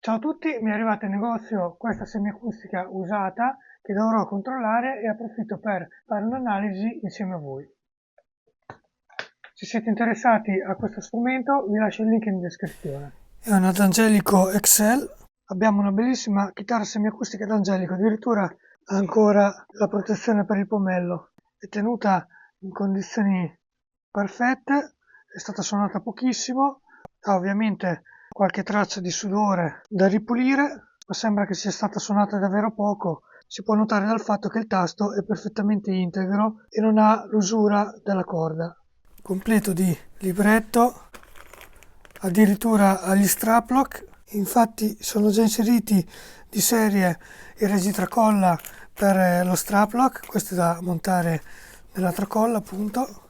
Ciao a tutti, mi è arrivata in negozio questa semiacustica usata che dovrò controllare e approfitto per fare un'analisi insieme a voi. Se siete interessati a questo strumento vi lascio il link in descrizione. È una D'Angelico XL, abbiamo una bellissima chitarra semiacustica D'Angelico, addirittura ha ancora la protezione per il pomello, è tenuta in condizioni perfette, è stata suonata pochissimo, ha ovviamente qualche traccia di sudore da ripulire, ma sembra che sia stata suonata davvero poco. Si può notare dal fatto che il tasto è perfettamente integro e non ha l'usura della corda. Completo di libretto, addirittura agli strap lock, infatti sono già inseriti di serie i regitracolla per lo strap lock, questo è da montare nella tracolla appunto.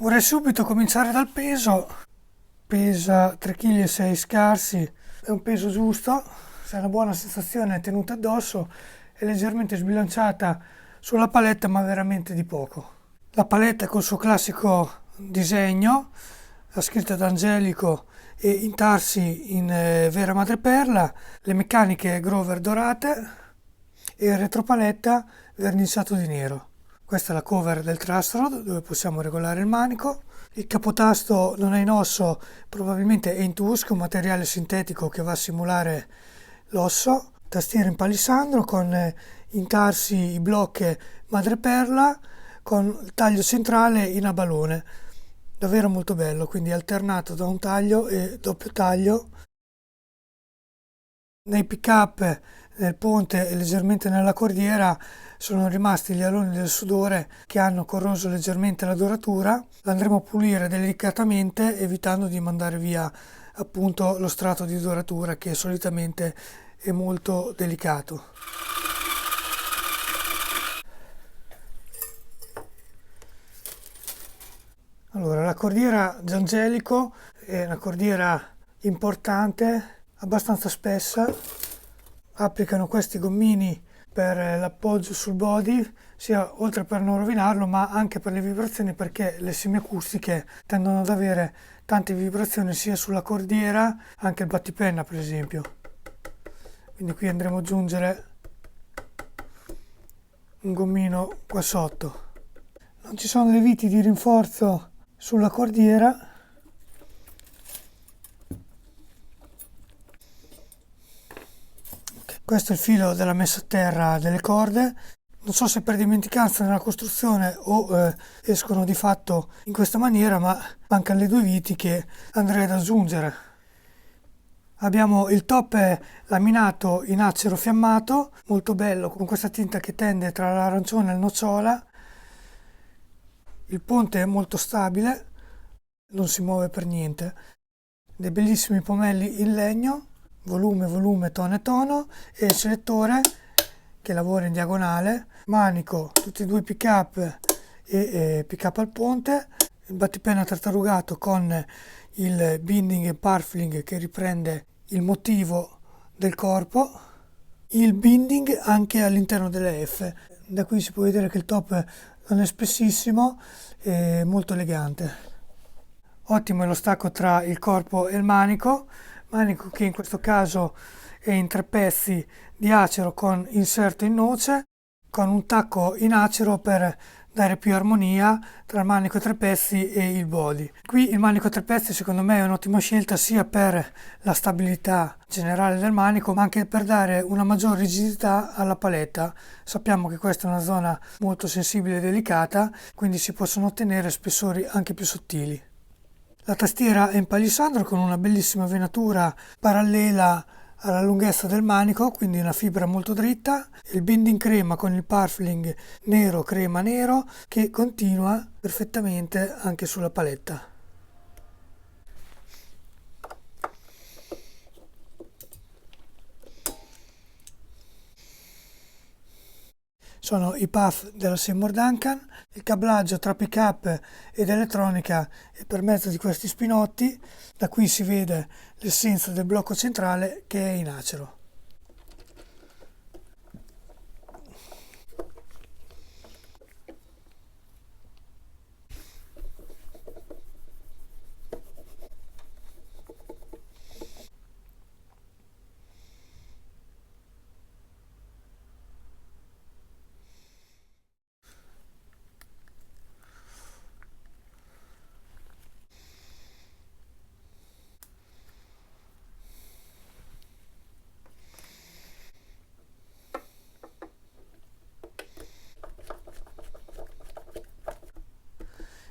Vorrei subito cominciare dal peso, pesa 3,6 kg scarsi, è un peso giusto, c'è una buona sensazione tenuta addosso, è leggermente sbilanciata sulla paletta ma veramente di poco. La paletta col suo classico disegno, la scritta D'Angelico e intarsi in vera madreperla, le meccaniche Grover dorate e il retropaletta verniciato di nero. Questa è la cover del truss rod dove possiamo regolare il manico. Il capotasto non è in osso, probabilmente è in tusk, un materiale sintetico che va a simulare l'osso. Tastiera in palissandro con intarsi i blocchi madreperla con il taglio centrale in abalone. Davvero molto bello, quindi alternato da un taglio e doppio taglio. Nei pick-up, nel ponte e leggermente nella cordiera sono rimasti gli aloni del sudore che hanno corroso leggermente la doratura. L'andremo a pulire delicatamente evitando di mandare via appunto lo strato di doratura che solitamente è molto delicato. Allora, la cordiera D'Angelico è una cordiera importante, abbastanza spessa, applicano questi gommini per l'appoggio sul body, sia oltre per non rovinarlo ma anche per le vibrazioni, perché le semiacustiche tendono ad avere tante vibrazioni sia sulla cordiera, anche il battipenna per esempio. Quindi qui andremo ad aggiungere un gommino qua sotto. Non ci sono le viti di rinforzo sulla cordiera. Questo è il filo della messa a terra delle corde. Non so se per dimenticanza nella costruzione o escono di fatto in questa maniera, ma mancano le due viti che andrei ad aggiungere. Abbiamo il top laminato in acero fiammato, molto bello, con questa tinta che tende tra l'arancione e il nocciola. Il ponte è molto stabile, non si muove per niente. Dei bellissimi pomelli in legno, volume, volume, tono e tono, e il selettore che lavora in diagonale, manico, tutti e due pick up e pick up al ponte, il battipenna tartarugato con il binding e purfling che riprende il motivo del corpo, il binding anche all'interno delle F. Da qui si può vedere che il top non è spessissimo e molto elegante. Ottimo è lo stacco tra il corpo e il manico che in questo caso è in 3 pezzi di acero con inserto in noce, con un tacco in acero per dare più armonia tra il manico a 3 pezzi e il body. Qui il manico a 3 pezzi secondo me è un'ottima scelta sia per la stabilità generale del manico ma anche per dare una maggior rigidità alla paletta. Sappiamo che questa è una zona molto sensibile e delicata, quindi si possono ottenere spessori anche più sottili. La tastiera è in palissandro con una bellissima venatura parallela alla lunghezza del manico, quindi una fibra molto dritta, il binding crema con il purfling nero crema nero che continua perfettamente anche sulla paletta. Sono i puff della Seymour Duncan, il cablaggio tra pick-up ed elettronica è per mezzo di questi spinotti, da cui si vede l'essenza del blocco centrale che è in acero.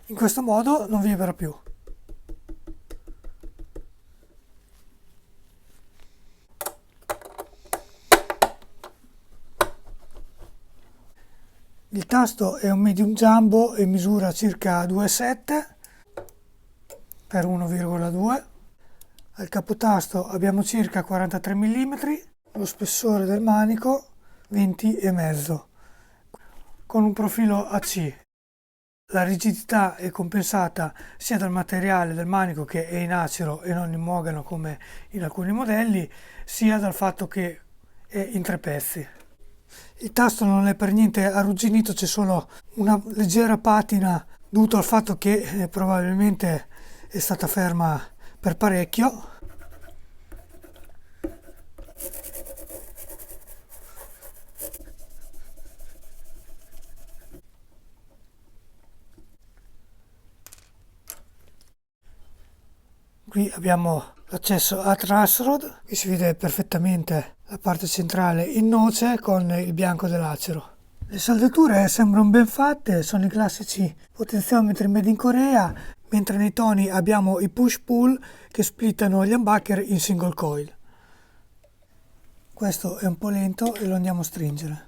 In questo modo non vibra più. Il tasto è un medium jumbo e misura circa 2,7 per 1,2. Al capotasto abbiamo circa 43 mm, lo spessore del manico 20,5, con un profilo AC. La rigidità è compensata sia dal materiale del manico, che è in acero e non in mogano come in alcuni modelli, sia dal fatto che è in 3 pezzi. Il tasto non è per niente arrugginito, c'è solo una leggera patina dovuta al fatto che probabilmente è stata ferma per parecchio. Qui abbiamo l'accesso a truss-rod, qui si vede perfettamente la parte centrale in noce con il bianco dell'acero. Le saldature sembrano ben fatte, sono i classici potenziometri made in Corea, mentre nei toni abbiamo i push-pull che splittano gli humbucker in single coil. Questo è un po' lento e lo andiamo a stringere.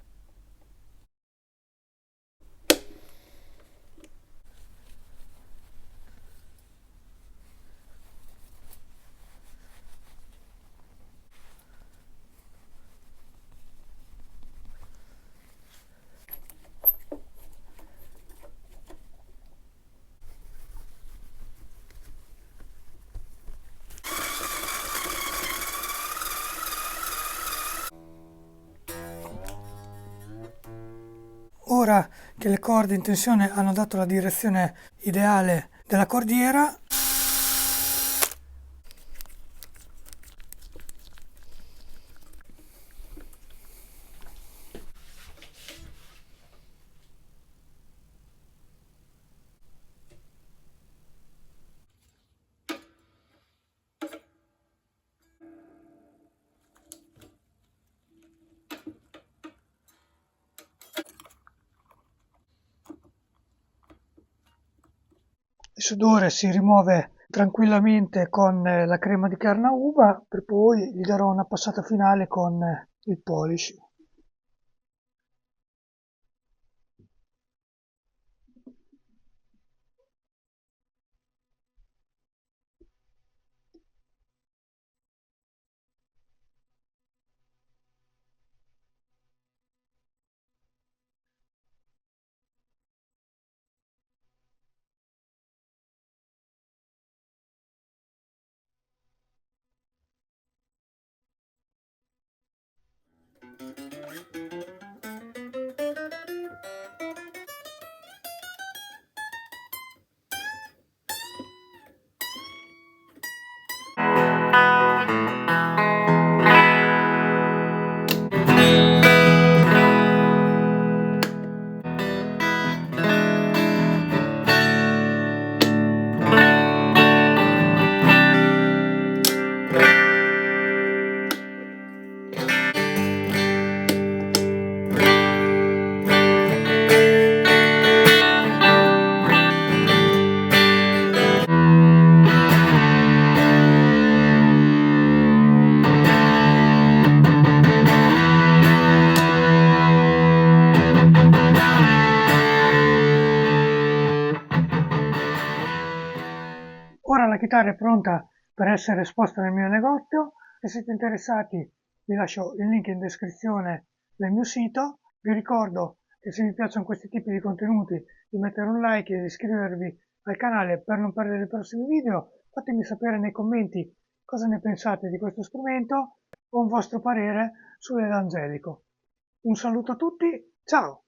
Ora che le corde in tensione hanno dato la direzione ideale della cordiera, il sudore si rimuove tranquillamente con la crema di carne a uva, per poi gli darò una passata finale con il polish. Ora la chitarra è pronta per essere esposta nel mio negozio. Se siete interessati vi lascio il link in descrizione del mio sito. Vi ricordo che se vi piacciono questi tipi di contenuti di mettere un like e di iscrivervi al canale per non perdere i prossimi video. Fatemi sapere nei commenti cosa ne pensate di questo strumento o un vostro parere sull'Angelico. Un saluto a tutti, ciao!